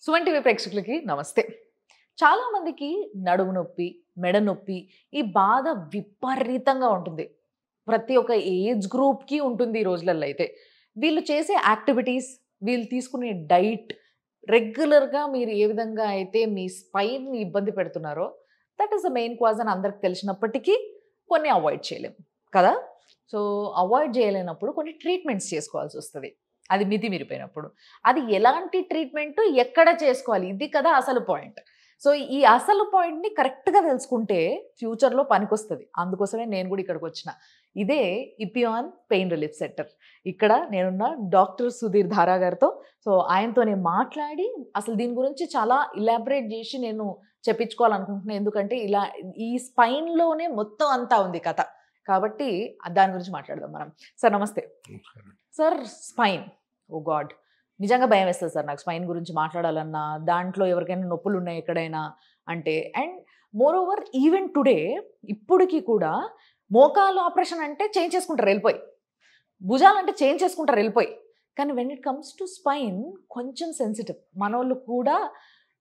Suman TV ప్రేక్షకులకి నమస్తే. చాలా మందికి నడుము నొప్పి, మెడ నొప్పి ఈ బాధ విపరీతంగా ఉంటుంది. ప్రతి ఒక్క ఏజ్ గ్రూప్‌కి ఉంటుంది ఈ రోజులలో అయితే. వీళ్ళు చేసే యాక్టివిటీస్, వీళ్ళు తీసుకునే డైట్, రెగ్యులర్‌గా మీరు ఏ విధంగా అయితే మీ స్పైన్‌ని ఇబ్బంది పెడుతున్నారో that is the main cause అని అందరికి తెలిసినప్పటికీ కొన్ని అవాయిడ్ చేయలేం కదా! సో, అవాయిడ్ చేయలేనప్పుడు కొన్ని ట్రీట్మెంట్స్ చేసుకోవాల్సొస్తది. అది మితిమీరిపోయినప్పుడు. అది ఎలాంటి ట్రీట్మెంటు, ఎక్కడ చేసుకోవాలి? ఇది కదా అసలు పాయింట్. సో, ఈ అసలు పాయింట్‌ని కరెక్ట్‌గా తెలుసుకుంటే ఫ్యూచర్‌లో పనికొస్తది. అందుకోసమే నేను కూడా ఇక్కడికొచ్చిన. ఇదే ఇపియాన్ పెయిన్ రిలీఫ్ సెంటర్. ఇక్కడ నేనున్న డాక్టర్ సుధీర్ ధారా గారితో. సో, ఆయనతోనే మాట్లాడి అసలు దీని గురించి చాలా ఇలాబరేట్ చేసి నేను చెప్పించుకోవాలనుకుంటున్నాను. ఎందుకంటే ఇలా ఈ స్పైన్‌లోనే మొత్తం అంతా ఉంది కథ. కాబట్టి దాని గురించి మాట్లాడదాం మనం. సార్ నమస్తే. సార్ స్పైన్, ఓ గాడ్! నిజంగా భయమేస్తది సార్ నాకు స్పైన్ గురించి మాట్లాడాలన్నా, దాంట్లో ఎవరికైనా నొప్పులున్నాయి ఎక్కడైనా అంటే. అండ్ మోరోవర్ ఈవెన్ టుడే ఇప్పటికి కూడా మోకాలు ఆపరేషన్ అంటే చేయించేసుకుంటారు వెళ్ళిపోయి. భుజాలంటే చేయించేసుకుంటారు వెళ్ళిపోయి. కానీ when it comes to spine కొంచెం సెన్సిటివ్. మనోళ్ళు కూడా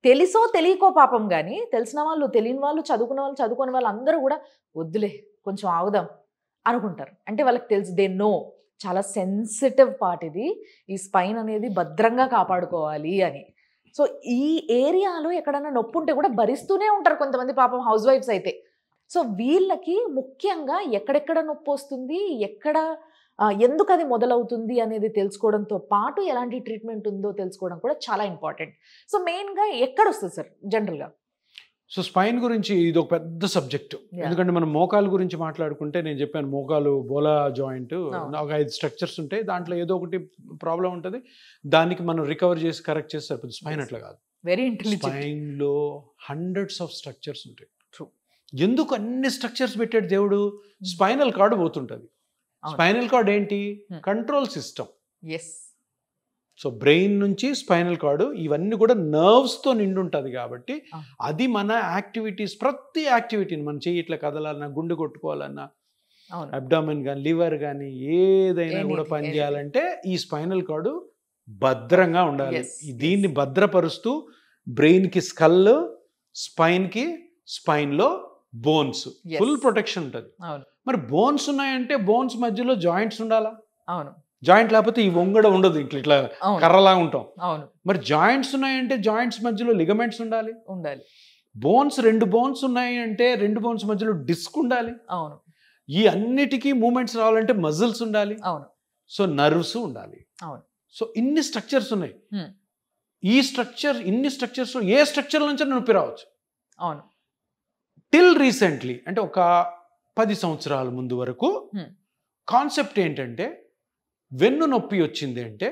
తెలుసో తెలియకో పాపం గానీ, తెలిసిన వాళ్ళు, తెలియని వాళ్ళు, చదువుకున్న వాళ్ళు, చదువుకోని వాళ్ళు అందరూ కూడా వద్దులే కొంచెం ఆగుదాం అనుకుంటారు. అంటే వాళ్ళకి తెలుసు, దే నో చాలా సెన్సిటివ్ పార్ట్ ఇది. ఈ స్పైన్ అనేది భద్రంగా కాపాడుకోవాలి అని. సో, ఈ ఏరియాలో ఎక్కడైనా నొప్పి ఉంటే కూడా భరిస్తూనే ఉంటారు కొంతమంది పాపం హౌస్ వైఫ్స్ అయితే. సో, వీళ్ళకి ముఖ్యంగా ఎక్కడెక్కడ నొప్పి వస్తుంది, ఎక్కడ ఎందుకు అది మొదలవుతుంది అనేది తెలుసుకోవడంతో పాటు ఎలాంటి ట్రీట్మెంట్ ఉందో తెలుసుకోవడం కూడా చాలా ఇంపార్టెంట్. సో, మెయిన్‌గా ఎక్కడొస్తుంది సార్ జనరల్‌గా? సో స్పైన్ గురించి ఇది ఒక పెద్ద సబ్జెక్ట్. ఎందుకంటే మనం మోకాలు గురించి మాట్లాడుకుంటే నేను చెప్పాను మోకాలు బోలా జాయింట్ ఒక 5 స్ట్రక్చర్స్ ఉంటాయి. దాంట్లో ఏదో ఒకటి ప్రాబ్లం ఉంటుంది. దానికి మనం రికవర్ చేసి కరెక్ట్ చేసి సరిపోతుంది. స్పైన్ అట్లా కాదు. Very intelligent. స్పైన్లో హండ్రెడ్స్ ఆఫ్ స్ట్రక్చర్స్ ఉంటాయి. ఎందుకు అన్ని స్ట్రక్చర్స్ పెట్టాడు దేవుడు? స్పైనల్ కార్డ్ పోతుంటుంది. స్పైనల్ కార్డ్ ఏంటి? Control system. Yes. So brain నుంచి స్పైనల్ కార్డు ఇవన్నీ కూడా నర్వ్స్తో నిండి ఉంటుంది కాబట్టి అది మన యాక్టివిటీస్, ప్రతి యాక్టివిటీని మనం చెయ్యి ఇట్లా కదలాలన్నా, గుండె కొట్టుకోవాలన్నా, అబ్డామిన్ కానీ, లివర్ కానీ ఏదైనా కూడా పనిచేయాలంటే ఈ స్పైనల్ కార్డు భద్రంగా ఉండాలి. దీన్ని భద్రపరుస్తూ బ్రెయిన్కి స్కల్, స్పైన్కి స్పైన్లో బోన్స్ ఫుల్ ప్రొటెక్షన్ ఉంటుంది. మరి బోన్స్ ఉన్నాయంటే బోన్స్ మధ్యలో జాయింట్స్ ఉండాలా? అవును. జాయింట్ లేకపోతే ఈ వంగడ ఉండదు, ఇట్లా కర్రలా ఉంటాం. అవును. మరి జాయింట్స్ ఉన్నాయంటే జాయింట్స్ మధ్యలో లిగమెంట్స్ ఉండాలి. బోన్స్ 2 బోన్స్ ఉన్నాయి అంటే 2 బోన్స్ మధ్యలో డిస్క్ ఉండాలి. అవును. ఈ అన్నిటికీ మూమెంట్స్ రావాలంటే మజిల్స్ ఉండాలి. అవును. సో నర్వ్స్ ఉండాలి. అవును. సో ఇన్ని స్ట్రక్చర్స్ ఉన్నాయి. ఇన్ని స్ట్రక్చర్స్ ఏ స్ట్రక్చర్ నుంచి నొప్పి రావచ్చు. అవును. టిల్ రీసెంట్లీ అంటే ఒక 10 సంవత్సరాల ముందు వరకు కాన్సెప్ట్ ఏంటంటే వెన్ను నొప్పి వచ్చింది అంటే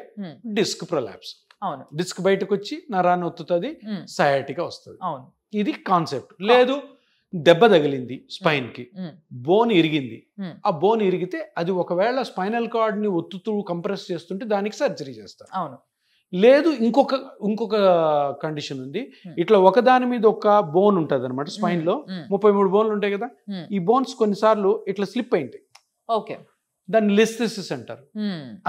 డిస్క్ ప్రొలాప్స్. అవును. డిస్క్ బయటకు వచ్చి నరాన్ని ఒత్తుతుంది, సయాటికా వస్తుంది. అవును. ఇది కాన్సెప్ట్. లేదు దెబ్బ తగిలింది స్పైన్ కి, బోన్ ఇరిగింది. ఆ బోన్ ఇరిగితే అది ఒకవేళ స్పైనల్ కార్డ్ ని ఒత్తుతూ కంప్రెస్ చేస్తుంటే దానికి సర్జరీ చేస్తారు. అవును. లేదు ఇంకొక కండిషన్ ఉంది. ఇట్లా ఒకదాని మీద ఒక బోన్ ఉంటుంది అనమాట. స్పైన్ లో 33 బోన్లు ఉంటాయి కదా. ఈ బోన్స్ కొన్నిసార్లు ఇట్లా స్లిప్ అయింటాయి. ఓకే. దాన్ని లిస్థెసిస్ అంటారు.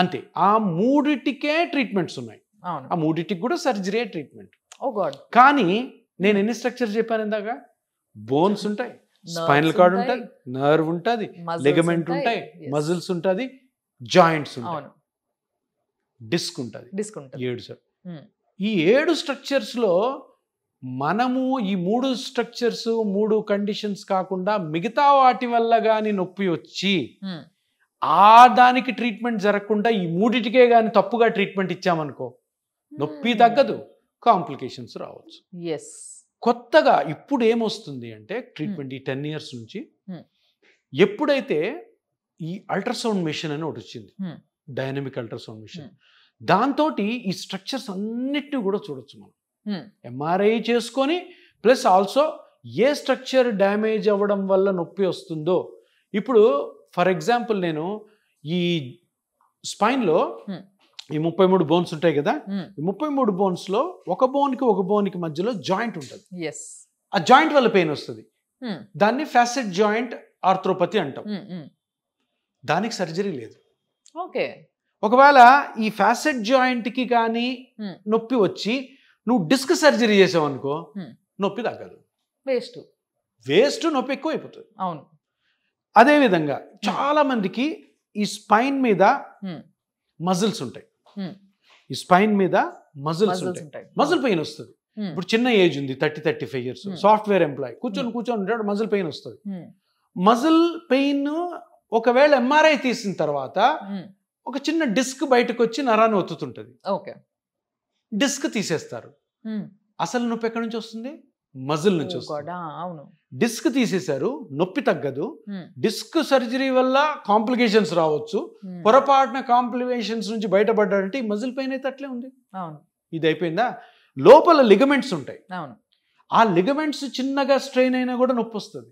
అంతే. ఆ 3టికే ట్రీట్మెంట్స్ ఉన్నాయి. ఆ 3టికి కూడా సర్జరీ ట్రీట్మెంట్. కానీ నేను ఎన్ని స్ట్రక్చర్ చెప్పాను ఇందాక? బోన్స్ ఉంటాయి, స్పైనల్ కార్డ్ ఉంటుంది, నర్వ్ ఉంటుంది, లిగమెంట్ ఉంటాయి, మజిల్స్ ఉంటుంది, జాయింట్స్ ఉంటాయి, డిస్క్ ఉంటుంది. 7 సార్. ఈ 7 స్ట్రక్చర్స్ లో మనము ఈ 3 స్ట్రక్చర్స్ 3 కండిషన్స్ కాకుండా మిగతా వాటి వల్ల కానీ నొప్పి వచ్చి దానికి ట్రీట్మెంట్ జరగకుండా ఈ 3టికే కానీ తప్పుగా ట్రీట్మెంట్ ఇచ్చామనుకో నొప్పి తగ్గదు, కాంప్లికేషన్స్ రావచ్చు. కొత్తగా ఇప్పుడు ఏమొస్తుంది అంటే ట్రీట్మెంట్ ఈ 10 years నుంచి ఎప్పుడైతే ఈ అల్ట్రాసౌండ్ మెషిన్ అని ఒకటి వచ్చింది, డైనమిక్ అల్ట్రాసౌండ్ మెషిన్, దాంతో ఈ స్ట్రక్చర్స్ అన్నిటిని కూడా చూడొచ్చు మనం. ఎంఆర్ఐ చేసుకొని plus also a structure damage అవ్వడం వల్ల నొప్పి వస్తుందో. ఇప్పుడు ఫర్ ఎగ్జాంపుల్ నేను ఈ స్పైన్లో ఈ 33 బోన్స్ ఉంటాయి కదా. ఈ 33 బోన్స్ లో ఒక బోన్కి మధ్యలో జాయింట్ ఉంటుంది. ఆ జాయింట్ వల్ల పెయిన్ వస్తుంది. దాన్ని ఫ్యాసెట్ జాయింట్ ఆర్థ్రోపతి అంటాం. దానికి సర్జరీ లేదు. ఒకవేళ ఈ ఫ్యాసెట్ జాయింట్ కి కానీ నొప్పి వచ్చి నువ్వు డిస్క్ సర్జరీ చేసావు అనుకో నొప్పి తగ్గదు, వేస్ట్ నొప్పి ఎక్కువ అయిపోతుంది. అవును. అదేవిధంగా చాలా మందికి ఈ స్పైన్ మీద మజిల్స్ ఉంటాయి, ఈ స్పైన్ మీద మజిల్స్ ఉంటాయి, మజిల్ పెయిన్ వస్తుంది. ఇప్పుడు చిన్న ఏజ్ ఉంది 30-35 years, సాఫ్ట్వేర్ ఎంప్లాయ్ కూర్చొని ఉంటాడు, మజిల్ పెయిన్ వస్తుంది. మజిల్ పెయిన్ ఒకవేళ ఎంఆర్ఐ తీసిన తర్వాత ఒక చిన్న డిస్క్ బయటకు వచ్చి నరాన్ని ఒత్తుతుంటది, డిస్క్ తీసేస్తారు. అసలు నొప్పి ఎక్కడి నుంచి వస్తుంది? మజిల్ నుంచి వస్తుంది. డిస్క్ తీసేశారు, నొప్పి తగ్గదు. డిస్క్ సర్జరీ వల్ల కాంప్లికేషన్స్ రావచ్చు, పొరపాటున కాంప్లికేషన్స్ నుంచి బయటపడ్డాడంటే ఈ మజిల్ పెయిన్ అయితే అట్లే ఉంది. ఇది అయిపోయిందా? లోపల లిగమెంట్స్ ఉంటాయి, ఆ లిగమెంట్స్ చిన్నగా స్ట్రెయిన్ అయినా కూడా నొప్పి వస్తుంది.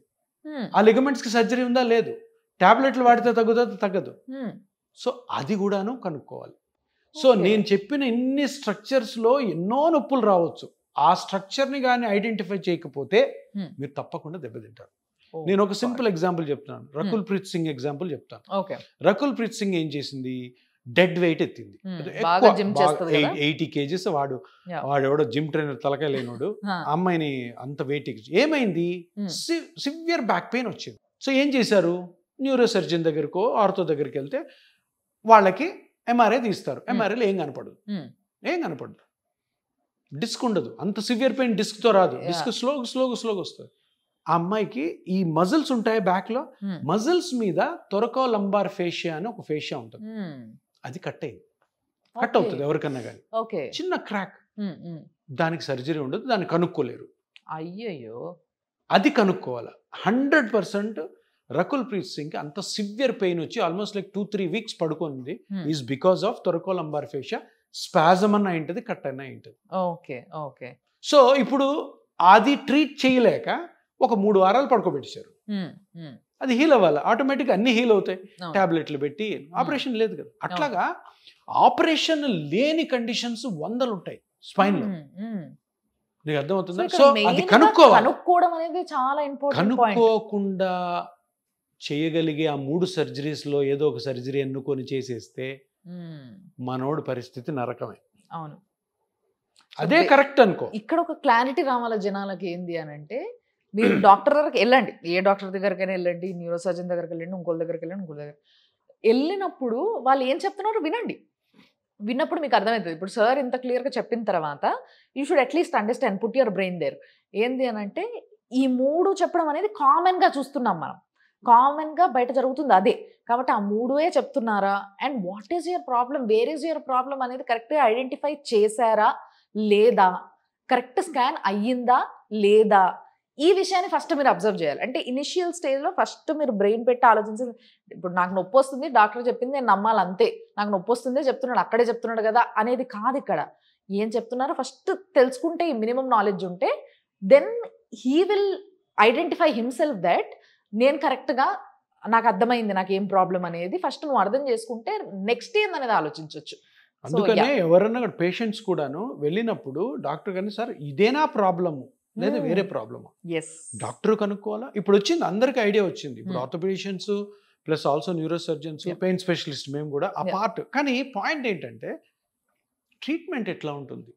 ఆ లిగమెంట్స్ కి సర్జరీ ఉందా? లేదు. టాబ్లెట్లు వాడితే తగ్గుతుందో? తగ్గదు. సో అది కూడాను కనుక్కోవాలి. సో నేను చెప్పిన ఇన్ని స్ట్రక్చర్స్లో ఎన్నో నొప్పులు రావచ్చు, ఆ స్ట్రక్చర్ని కానీ ఐడెంటిఫై చేయకపోతే మీరు తప్పకుండా దెబ్బతింటారు. నేను ఒక సింపుల్ ఎగ్జాంపుల్ చెప్తున్నాను, రకుల్ ప్రీత్ సింగ్ ఎగ్జాంపుల్ చెప్తాను. రకుల్ ప్రీత్ సింగ్ ఏం చేసింది? డెడ్ వెయిట్ ఎత్తింది, 80 kgs. వాడెవడో జిమ్ ట్రైనర్ తలకాయ లేనోడు, అమ్మాయిని అంత వెయిట్ ఎక్కి ఏమైంది? సివియర్ బ్యాక్ పెయిన్ వచ్చింది. సో ఏం చేశారు? న్యూరో సర్జన్ దగ్గరకో ఆర్థో దగ్గరికి వెళ్తే వాళ్ళకి ఎంఆర్ఐ తీస్తారు. ఎంఆర్ఐలో ఏం కనపడదు, డిస్క్ ఉండదు. అంత సివియర్ పెయిన్ డిస్క్తో రాదు, డిస్క్ స్లోగా వస్తుంది. ఆ అమ్మాయికి ఈ మజిల్స్ ఉంటాయి బ్యాక్లో, మజిల్స్ మీద తొరకో లంబార్ ఫేషియా అని ఒక ఫేషియా ఉంటుంది, అది కట్ అవుతుంది ఎవరికన్నా కానీ, చిన్న క్రాక్. దానికి సర్జరీ ఉండదు, దాన్ని కనుక్కోలేరు. అయ్యయ్యో, అది కనుక్కోవాలి. 100% రకుల్ ప్రీత్ సింగ్ అంత సివియర్ పెయిన్ వచ్చి ఆల్మోస్ట్ లైక్ 2-3 weeks పడుకుంది, is because of thoracolumbar fascia spasm అన్న ఏంటది, కట్ అన్న ఏంటది. సో ఇప్పుడు అది ట్రీట్ చేయలేక ఒక 3 వారాలు పడుకోబెట్టేశారు. అది హీల్ అవ్వాలి, ఆటోమేటిక్గా అన్ని హీల్ అవుతాయి, టాబ్లెట్లు పెట్టి. ఆపరేషన్ లేదు కదా. అట్లాగా ఆపరేషన్ లేని కండిషన్స్ 100 ఉంటాయి స్పైన్ లో. నీకు అర్థమవుతుందా? సో అది కనుక్కోవడం అనేది చాలా ఇంపార్టెంట్. కనుక్కోకుండా చేయగలిగే ఆ 3 సర్జరీస్లో ఏదో ఒక సర్జరీ ఎన్నుకొని చేసేస్తే మనోడు పరిస్థితి నరకమే. అవును, అదే కరెక్ట్ అనుకో. ఇక్కడ ఒక క్లారిటీ రావాలి జనాలకి. ఏంది అని అంటే, మీరు డాక్టర్ దగ్గరికి వెళ్ళండి, ఏ డాక్టర్ దగ్గరికైనా వెళ్ళండి, న్యూరో సర్జన్ దగ్గరికి వెళ్ళండి, ఇంకోళ్ళ దగ్గరికి వెళ్ళండి, ఇంకోళ్ళ దగ్గర వెళ్ళినప్పుడు వాళ్ళు ఏం చెప్తున్నారో వినండి. విన్నప్పుడు మీకు అర్థమవుతుంది. ఇప్పుడు సార్ ఇంత క్లియర్గా చెప్పిన తర్వాత you should at least understand, put your brain there. ఏంది అని అంటే, ఈ 3 చెప్పడం అనేది కామన్గా చూస్తున్నాం మనం, కామన్గా బయట జరుగుతుంది అదే. కాబట్టి ఆ 3 చెప్తున్నారా, and what is your problem, where is your problem అనేది కరెక్ట్గా ఐడెంటిఫై చేశారా లేదా, కరెక్ట్ స్కాన్ అయ్యిందా లేదా, ఈ విషయాన్ని ఫస్ట్ మీరు అబ్జర్వ్ చేయాలి. అంటే ఇనిషియల్ స్టేజ్లో ఫస్ట్ మీరు బ్రెయిన్ పెట్టి ఆలోచించి, ఇప్పుడు నాకు నొప్పి వస్తుంది, డాక్టర్ చెప్పింది నేను నమ్మాలి అంతే, నాకు నొప్పి వస్తుందే చెప్తున్నాడు, అక్కడే చెప్తున్నాడు కదా అనేది కాదు. ఇక్కడ ఏం చెప్తున్నారో ఫస్ట్ తెలుసుకుంటే, ఈ మినిమం నాలెడ్జ్ ఉంటే, then he will identify himself that నేను కరెక్ట్గా నాకు అర్థమైంది నాకు ఏం ప్రాబ్లం అనేది. ఫస్ట్ నువ్వు అర్థం చేసుకుంటే నెక్స్ట్ ఏందనేది ఆలోచించవచ్చు. అందుకనే ఎవరన్నా పేషెంట్స్ కూడాను వెళ్ళినప్పుడు డాక్టర్ గారిని, సార్ ఇదేనా ప్రాబ్లము లేదా వేరే ప్రాబ్లమా, డాక్టర్ కనుక్కోవాలా. ఇప్పుడు వచ్చింది, అందరికి ఐడియా వచ్చింది. ఇప్పుడు orthopaedicians plus also neuro surgeons, pain specialist మేము కూడా ఆ పార్ట్. కానీ పాయింట్ ఏంటంటే, ట్రీట్మెంట్ ఎట్లా ఉంటుంది?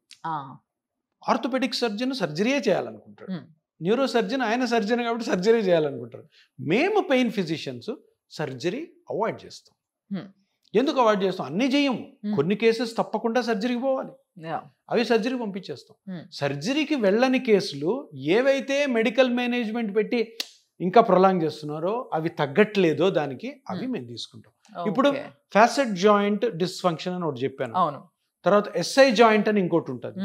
ఆర్థోపెడిక్ సర్జన్ సర్జరీయే చేయాలనుకుంటాడు, న్యూరో సర్జన్ ఆయన సర్జన్ కాబట్టి సర్జరీ చేయాలనుకుంటారు. మేము పెయిన్ ఫిజిషియన్స్ సర్జరీ అవాయిడ్ చేస్తాం. ఎందుకు అవాయిడ్ చేస్తాం? అన్నీ చేయము, కొన్ని కేసెస్ తప్పకుండా సర్జరీకి పోవాలి, అవి సర్జరీ పంపించేస్తాం. సర్జరీకి వెళ్ళని కేసులు ఏవైతే మెడికల్ మేనేజ్మెంట్ పెట్టి ఇంకా ప్రొలాంగ్ చేస్తున్నారో, అవి తగ్గట్లేదో దానికి, అవి మేము తీసుకుంటాం. ఇప్పుడు ఫ్యాసెట్ జాయింట్ డిస్ఫంక్షన్ అని ఒకటి చెప్పాను, తర్వాత ఎస్ఐ జాయింట్ అని ఇంకోటి ఉంటుంది,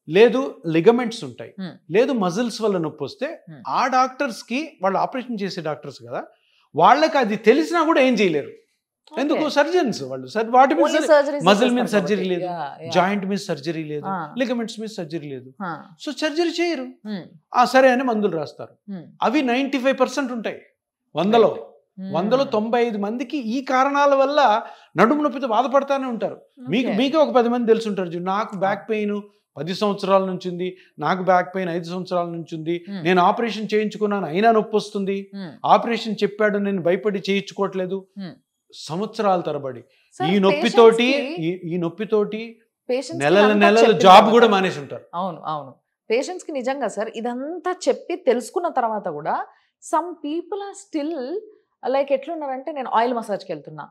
లేదు లిగమెంట్స్ ఉంటాయి, లేదు మజిల్స్ వల్ల నొప్పి వస్తే ఆ డాక్టర్స్కి, వాళ్ళు ఆపరేషన్ చేసే డాక్టర్స్ కదా, వాళ్ళకి అది తెలిసినా కూడా ఏం చేయలేరు. ఎందుకు? సర్జన్స్ వాళ్ళు. వాటి మీద మజిల్ మీద సర్జరీ లేదు, జాయింట్ మీద సర్జరీ లేదు, లిగమెంట్స్ మీద సర్జరీ లేదు, సో సర్జరీ చేయరు. సరే అని మందులు రాస్తారు. అవి 95% ఉంటాయి. 100లో 95 మందికి ఈ కారణాల వల్ల నడుము నొప్పితో బాధపడతానే ఉంటారు. మీకే ఒక 10 మంది తెలిసి ఉంటారు, నాకు బ్యాక్ పెయిన్ 10 సంవత్సరాల నుంచి ఉంది, నాకు బ్యాక్ పెయిన్ 5 సంవత్సరాల నుంచి ఉంది, నేను ఆపరేషన్ చేయించుకున్నాను అయినా నొప్పి వస్తుంది, ఆపరేషన్ చెప్పాడు నేను భయపడి చేయించుకోవట్లేదు, సంవత్సరాల తరబడి ఈ నొప్పితోటి నెలలు జాబ్ కూడా మానేసి ఉంటారు. అవును అవును. పేషెంట్స్ కి నిజంగా సార్ ఇదంతా చెప్పి తెలుసుకున్న తర్వాత కూడా some people are still like ఎట్లున్నారంటే నేను ఆయిల్ మసాజ్కి వెళ్తున్నా,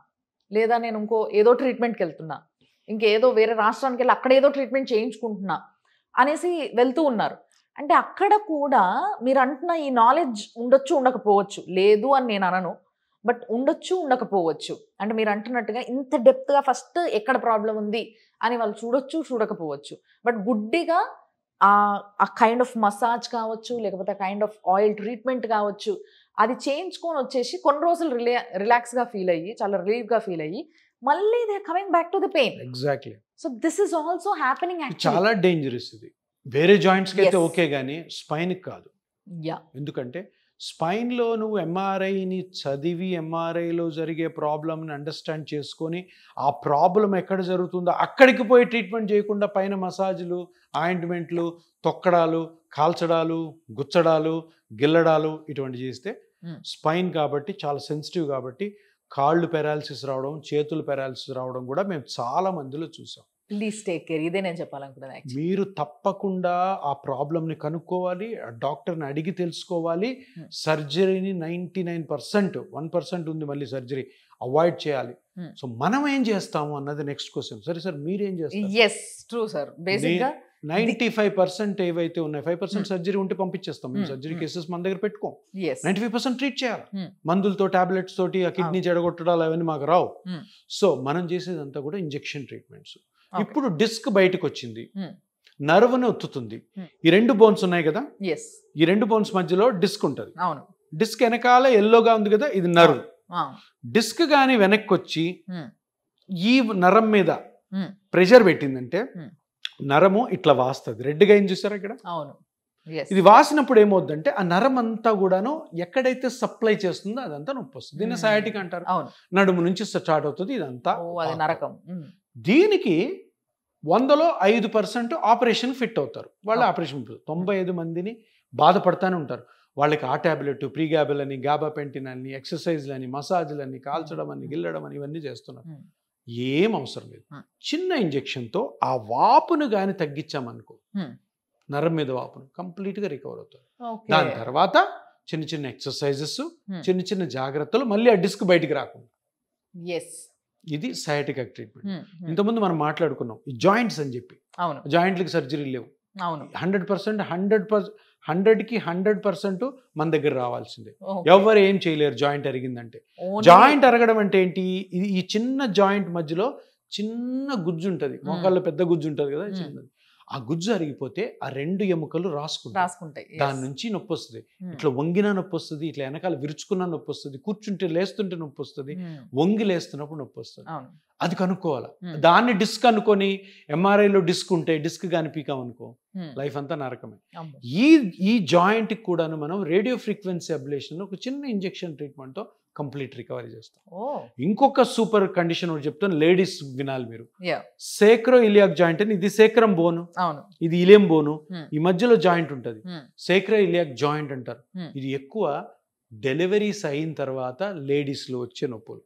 లేదా నేను ఇంకో ఏదో ట్రీట్మెంట్కి వెళ్తున్నా, ఇంకేదో వేరే రాష్ట్రానికి వెళ్ళి అక్కడ ఏదో ట్రీట్మెంట్ చేయించుకుంటున్నా అనేసి వెళ్తూ ఉన్నారు. అంటే అక్కడ కూడా మీరు అంటున్న ఈ నాలెడ్జ్ ఉండొచ్చు ఉండకపోవచ్చు, లేదు అని నేను అనను, బట్ ఉండొచ్చు ఉండకపోవచ్చు. అంటే మీరు అంటున్నట్టుగా ఇంత డెప్త్గా ఫస్ట్ ఎక్కడ ప్రాబ్లం ఉంది అని వాళ్ళు చూడొచ్చు చూడకపోవచ్చు. బట్ గుడ్డిగా ఆ కైండ్ ఆఫ్ మసాజ్ కావచ్చు, లేకపోతే కైండ్ ఆఫ్ ఆయిల్ ట్రీట్మెంట్ కావచ్చు, అది చేయించుకొని వచ్చేసి కొన్ని రోజులు రిలాక్స్గా ఫీల్ అయ్యి చాలా రిలీఫ్గా ఫీల్ అయ్యి మళ్ళీ they coming back to the pain. Exactly. So this is also happening. చాలా డేంజరస్ ఇది. వేరే జాయింట్స్కి అయితే ఓకే, కానీ స్పైన్కి కాదు. ఎందుకంటే స్పైన్లో నువ్వు ఎంఆర్ఐని చదివి ఎంఆర్ఐలో జరిగే ప్రాబ్లమ్ని అండర్స్టాండ్ చేసుకొని ఆ ప్రాబ్లం ఎక్కడ జరుగుతుందో అక్కడికి పోయి ట్రీట్మెంట్ చేయకుండా పైన మసాజ్లు, ఆయింట్మెంట్లు, తొక్కడాలు, కాల్చడాలు, గుచ్చడాలు, గిల్లడాలు ఇటువంటి చేస్తే స్పైన్ కాబట్టి చాలా సెన్సిటివ్ కాబట్టి కాళ్ళు పెరాలసిస్ రావడం, చేతులు పెరాలసిస్ రావడం కూడా మేము చాలా మందిలో చూసాం. Please take care. ఇదే నేను చెప్పాలనుకున్నాను. మీరు తప్పకుండా ఆ ప్రాబ్లమ్ని కనుక్కోవాలి, ఆ డాక్టర్ని అడిగి తెలుసుకోవాలి. సర్జరీని 99%, 1% ఉంది మళ్ళీ సర్జరీ, అవాయిడ్ చేయాలి. సో మనం ఏం చేస్తాము అన్నది నెక్స్ట్ క్వశ్చన్. సరే సార్, మీరేం చేస్తారు? Yes true sir. బేసిక్గా 95% ఏవైతే ఉన్నాయి, 5% సర్జరీ ఉంటే పంపించేస్తాం. మేము సర్జరీ కేసెస్ మన దగ్గర పెట్టుకోం. 95% ట్రీట్ చేయాలి. మందులతో, టాబ్లెట్స్ తోటి ఆ కిడ్నీ చెడగొట్టడాలు అవన్నీ మాకు రావు. సో మనం చేసేదంతా కూడా ఇంజెక్షన్ ట్రీట్మెంట్స్. ఇప్పుడు డిస్క్ బయటకు వచ్చింది, నర్వ్ని ఒత్తుతుంది. ఈ రెండు బోన్స్ ఉన్నాయి కదా, ఈ రెండు బోన్స్ మధ్యలో డిస్క్ ఉంటుంది. డిస్క్ వెనకాల ఎల్లోగా ఉంది కదా, ఇది నర్వ్. డిస్క్ కానీ వెనక్కి వచ్చి ఈ నరం మీద ప్రెషర్ పెట్టిందంటే నరము ఇట్లా వాస్తుంది. రెడ్గా ఏం చూసారా ఇక్కడ? ఇది వాసినప్పుడు ఏమవుద్దంటే ఆ నరం అంతా కూడాను ఎక్కడైతే సప్లై చేస్తుందో అదంతా నొప్పి వస్తుంది. దీన్ని సయాటిక్ అంటారు. నడుము నుంచి స్టార్ట్ అవుతుంది, ఇదంతా నరకం. దీనికి 100లో 5% ఆపరేషన్ ఫిట్ అవుతారు. వాళ్ళు ఆపరేషన్ 95 మందిని బాధపడతానే ఉంటారు. వాళ్ళకి ఆ ట్యాబ్లెట్, ప్రీగాబెల్ అని, గాబాపెంటిన్ అని, ఎక్సర్సైజ్లని, మసాజ్లని, కాల్చడం అని, గిల్లడం అని ఇవన్నీ చేస్తున్నారు. ఏం అవసరం లేదు. చిన్న ఇంజెక్షన్తో ఆ వాపును కానీ తగ్గించామనుకో, నరం మీద వాపును కంప్లీట్గా రికవర్ అవుతారు. దాని తర్వాత చిన్న చిన్న ఎక్సర్సైజెస్, చిన్న చిన్న జాగ్రత్తలు, మళ్ళీ ఆ డిస్క్ బయటికి రాకుండా. ఇది సయాటికా ట్రీట్మెంట్. ఇంతకుముందు మనం మాట్లాడుకున్నాం ఈ జాయింట్స్ అని చెప్పి. జాయింట్లకి సర్జరీ లేవు. 100%కి 100% మన దగ్గర రావాల్సిందే. ఎవరు ఏం చేయలేరు జాయింట్ అరిగిందంటే. జాయింట్ అరగడం అంటే ఏంటి? ఈ చిన్న జాయింట్ మధ్యలో చిన్న గుజ్జు ఉంటుంది, మోకాళ్ళలో పెద్ద గుజ్జు ఉంటుంది కదా, చిన్నది. ఆ గుజ్జు అరిగిపోతే ఆ రెండు ఎముకలు రాసుకుంటాయి. దాని నుంచి నొప్పి వస్తుంది. ఇట్లా వంగినా నొప్పి వస్తుంది, ఇట్లా వెనకాల విరుచుకున్నా నొప్పి వస్తుంది, కూర్చుంటే లేస్తుంటే నొప్పి వస్తుంది, వంగి లేస్తున్నప్పుడు నొప్పి వస్తుంది. అది కనుక్కోవాలి. దాన్ని డిస్క్ అనుకొని ఎంఆర్ఐలో డిస్క్ ఉంటే డిస్క్ కానీ పీకామనుకో లైఫ్ అంతా నరకమే. ఈ జాయింట్కి కూడాను మనం రేడియో ఫ్రీక్వెన్సీ అబ్లేషన్ ఒక చిన్న ఇంజెక్షన్ ట్రీట్మెంట్తో కంప్లీట్ రికవరీ చేస్తాం. ఇంకొక సూపర్ కండిషన్ ఒకటి చెప్తాను, లేడీస్ వినాలి మీరు. సేక్రో ఇలియాక్ జాయింట్ అని, ఇది సేక్రమ్ బోను, ఇది ఇలియం బోను, ఈ మధ్యలో జాయింట్ ఉంటుంది, సేక్రో ఇలియాక్ జాయింట్ అంటారు. ఇది ఎక్కువ డెలివరీస్ అయిన తర్వాత లేడీస్ లో వచ్చే నొప్పులు.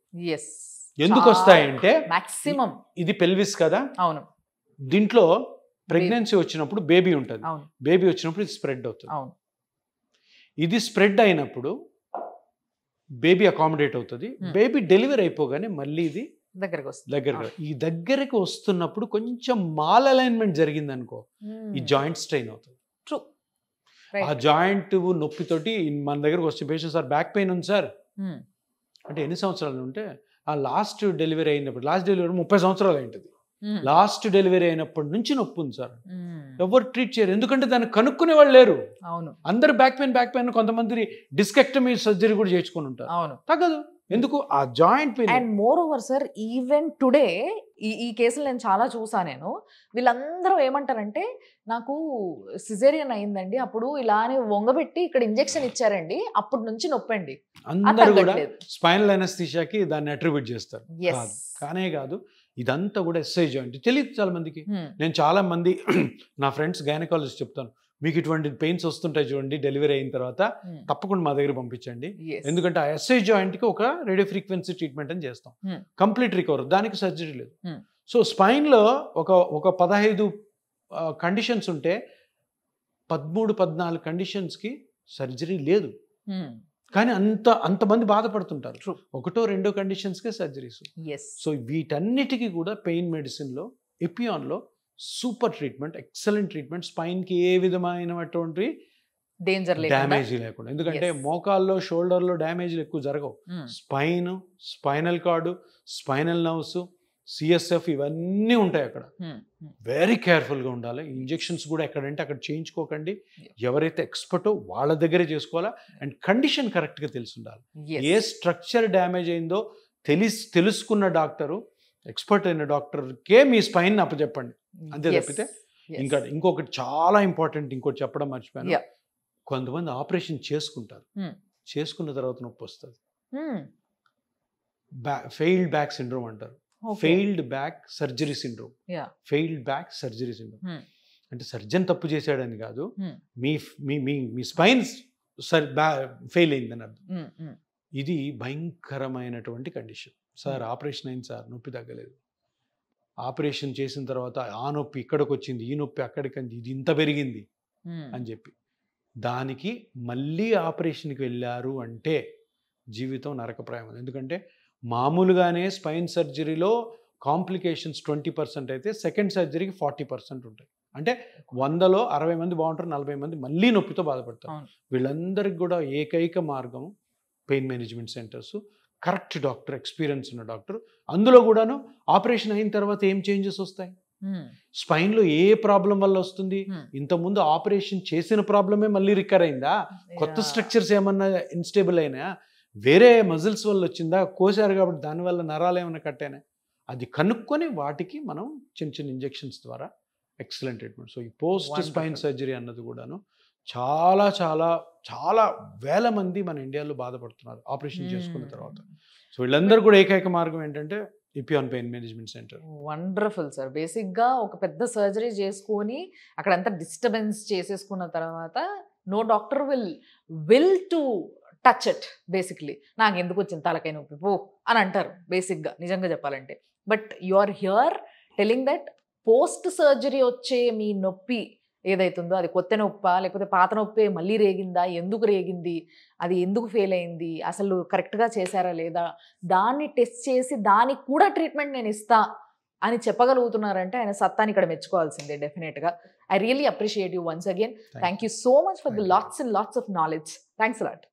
ఎందుకు వస్తాయంటే మాక్సిమం ఇది పెల్విస్ కదా, దీంట్లో ప్రెగ్నెన్సీ వచ్చినప్పుడు బేబీ ఉంటుంది, బేబీ వచ్చినప్పుడు ఇది స్ప్రెడ్ అవుతుంది. ఇది స్ప్రెడ్ అయినప్పుడు బేబీ అకామిడేట్ అవుతుంది. బేబీ డెలివరీ అయిపోగానే మళ్ళీ ఇది దగ్గరకు వస్తున్నప్పుడు కొంచెం మాల్ అలైన్మెంట్ జరిగింది అనుకో, ఈ జాయింట్ స్ట్రెయిన్ అవుతుంది. ఆ జాయింట్ నొప్పితోటి మన దగ్గరకు వచ్చే పేషెంట్, సార్ బ్యాక్ పెయిన్ ఉంది సార్ అంటే ఎన్ని సంవత్సరాలు ఉంటే, ఆ లాస్ట్ డెలివరీ అయినప్పుడు, లాస్ట్ డెలివరీ 30 సంవత్సరాలు అయింటుంది, లాస్ట్ డెలివరీ అయినప్పటి నుంచి నొప్పి ఉంది సార్. ఎవరు ట్రీట్ చేయరు, ఎందుకంటే దాన్ని కనుక్కునే వాళ్ళు లేరు. అందరు బ్యాక్ పెయిన్, కొంతమంది డిస్కెక్టమీ సర్జరీ కూడా చేయించుకొని ఉంటారు, తగ్గదు. ఎందుకు? ఆ joint pain. And more over sir, even today ఈ కేసులు నేను చాలా చూసా. నేను వీళ్ళందరూ ఏమంటారంటే, నాకు సిజేరియన్ అయిందండి, అప్పుడు ఇలానే వంగబెట్టి ఇక్కడ ఇంజెక్షన్ ఇచ్చారండి, అప్పటి నుంచి నొప్పండి. అందరూ కూడా స్పైనల్ అనస్థీషియాకి దాన్ని అట్రిబ్యూట్ చేస్తారు. కానే కాదు, ఇదంతా కూడా ఎస్ఐ జాయింట్. తెలియదు చాలా మందికి. నేను చాలా మంది నా ఫ్రెండ్స్ గైనకాలజిస్ట్ చెప్తాను, మీకు ఇటువంటి పెయిన్స్ వస్తుంటాయి చూడండి డెలివరీ అయిన తర్వాత, తప్పకుండా మా దగ్గర పంపించండి. ఎందుకంటే ఆ ఎస్ఐ జాయింట్కి ఒక రేడియో ఫ్రీక్వెన్సీ ట్రీట్మెంట్ అని చేస్తాం, కంప్లీట్ రికవర్, దానికి సర్జరీ లేదు. సో స్పైన్లో ఒక 15 కండిషన్స్ ఉంటే 13-14 కండిషన్స్కి సర్జరీ లేదు. కానీ అంతమంది బాధపడుతుంటారు. ఒకటో రెండో కండిషన్స్కే సర్జరీస్. సో వీటన్నిటికీ కూడా పెయిన్ మెడిసిన్లో ఎపియాన్లో సూపర్ ట్రీట్మెంట్, ఎక్సలెంట్ ట్రీట్మెంట్. స్పైన్కి ఏ విధమైనటువంటి డ్యామేజ్ లేకుండా, ఎందుకంటే మోకాల్లో షోల్డర్లో డ్యామేజ్లు ఎక్కువ జరగవు. Spine, spinal cord, spinal nerves, CSF ఇవన్నీ ఉంటాయి అక్కడ. వెరీ కేర్ఫుల్గా ఉండాలి. ఇంజెక్షన్స్ కూడా ఎక్కడంటే అక్కడ చేయించుకోకండి. ఎవరైతే ఎక్స్పర్టో వాళ్ళ దగ్గరే చేసుకోవాలా. అండ్ కండిషన్ కరెక్ట్గా తెలిసి ఉండాలి. ఏ స్ట్రక్చర్ డ్యామేజ్ అయిందో తెలుసుకున్న డాక్టరు, ఎక్స్పర్ట్ అయిన డాక్టర్కే మీ స్పైన్ అప్పచెప్పండి. అంతే తప్పితే ఇంకొకటి చాలా ఇంపార్టెంట్, ఇంకోటి చెప్పడం మర్చిపోయాను. కొంతమంది ఆపరేషన్ చేసుకుంటారు, చేసుకున్న తర్వాత నొప్పి వస్తుంది. ఫెయిల్డ్ బ్యాక్ సిండ్రోమ్ అంటారు. Failed back surgery syndrome. Failed back surgery syndrome అంటే సర్జన్ తప్పు చేశాడని కాదు, మీ స్పైన్ ఫెయిల్ అయిందని అర్థం. ఇది భయంకరమైనటువంటి కండిషన్. సార్ ఆపరేషన్ అయింది సార్, నొప్పి తగ్గలేదు. ఆపరేషన్ చేసిన తర్వాత ఆ నొప్పి ఇక్కడికి వచ్చింది, ఈ నొప్పి అక్కడికి, ఇది ఇంత పెరిగింది అని చెప్పి దానికి మళ్ళీ ఆపరేషన్కి వెళ్ళారు అంటే జీవితం నరకప్రాయం. ఎందుకంటే మామూలుగానే స్పైన్ సర్జరీలో కాంప్లికేషన్స్ 20% అయితే సెకండ్ సర్జరీకి 40% ఉంటాయి. అంటే 100లో 60 మంది బాగుంటారు, 40 మంది మళ్ళీ నొప్పితో బాధపడతారు. వీళ్ళందరికీ కూడా ఏకైక మార్గం pain management centres, correct doctor, experience ఉన్న డాక్టర్. అందులో కూడాను ఆపరేషన్ అయిన తర్వాత ఏం చేంజెస్ వస్తాయి, స్పైన్లో ఏ ప్రాబ్లం వల్ల వస్తుంది, ఇంతకుముందు ఆపరేషన్ చేసిన ప్రాబ్లమే మళ్ళీ రికర్ అయిందా, కొత్త స్ట్రక్చర్స్ ఏమన్నా ఇన్స్టేబుల్ అయినా, వేరే మజిల్స్ వల్ల వచ్చిందా, కోసారు కాబట్టి దానివల్ల నరాలు ఏమైనా కట్టానా, అది కనుక్కొని వాటికి మనం చిన్న చిన్న ఇంజెక్షన్స్ ద్వారా ఎక్సలెంట్ ట్రీట్మెంట్. సో ఈ పోస్ట్ స్పైన్ సర్జరీ అన్నది కూడాను చాలా చాలా చాలా వేల మంది మన ఇండియాలో బాధపడుతున్నారు ఆపరేషన్ చేసుకున్న తర్వాత. సో వీళ్ళందరూ కూడా ఏకైక మార్గం ఏంటంటే ఎపియాన్ pain management centre. Wonderful sir. బేసిక్గా ఒక పెద్ద సర్జరీ చేసుకొని అక్కడంతా డిస్టర్బెన్స్ చేసేసుకున్న తర్వాత no doctor will to touch it. Basically నాకు ఎందుకు వచ్చింది తలకాయ నొప్పి పో అని అంటారు బేసిక్గా, నిజంగా చెప్పాలంటే. But you are here telling that post surgery వచ్చే మీ నొప్పి ఏదైతుందో అది కొత్త నొప్పా లేకపోతే పాత నొప్పి మళ్ళీ రేగిందా, ఎందుకు రేగింది, అది ఎందుకు ఫెయిల్ అయింది, అసలు కరెక్ట్గా చేశారా లేదా, దాన్ని టెస్ట్ చేసి దానికి కూడా ట్రీట్మెంట్ నేను ఇస్తా అని చెప్పగలుగుతున్నారంటే ఆయన సత్తాని ఇక్కడ మెచ్చుకోవాల్సిందే డెఫినెట్గా. I really appreciate you once again. Thank you so much for the lots and lots of knowledge. Thanks a lot.